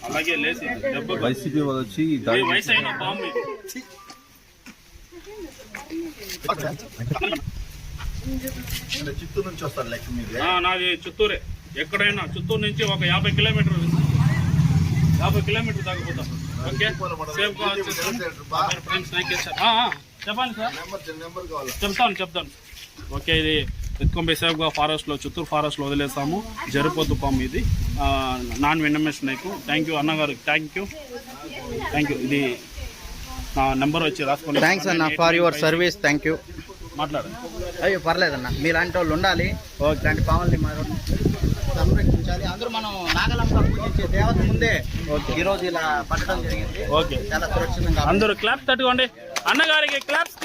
అలాగే లేసి వైసీపీ వాళ్ళు వచ్చి వయసు అయిన పాము చిత్తూరు నుంచి వస్తారు లక్ష్మీ నాది చిత్తూరే. ఎక్కడైనా చిత్తూరు నుంచి ఒక 50 కిలోమీటర్లు 50 కిలోమీటర్లు దాకపోతాం. Okay friends thank you sir. చెప్పండి సార్, చెప్తాను. ఓకే, ఇది ఎత్తుకొంపై సేఫ్గా ఫారెస్ట్లో చిత్తూరు ఫారెస్ట్లో వదిలేస్తాము. జరిపోతు పాము ఇది, non venomous snake. Thank you అన్నగారు, థ్యాంక్ యూ. ఇది నా నెంబర్ వచ్చి రాసుకోండి. థ్యాంక్స్ అన్న for your service. Thank you. మాట్లాడండి. అయ్యో పర్లేదన్న, మీలాంటి వాళ్ళు ఉండాలి. ఇలాంటి పాముల్ని సంరక్షించాలి. అందరూ మనం నాగలంగా పూజించే దేవత ముందే ఈరోజు ఇలా పట్టడం జరిగింది. ఓకే, చాలా సురక్షితంగా అందరూ క్లాప్స్ తట్టుకోండి అన్నగారికి. క్లాప్స్.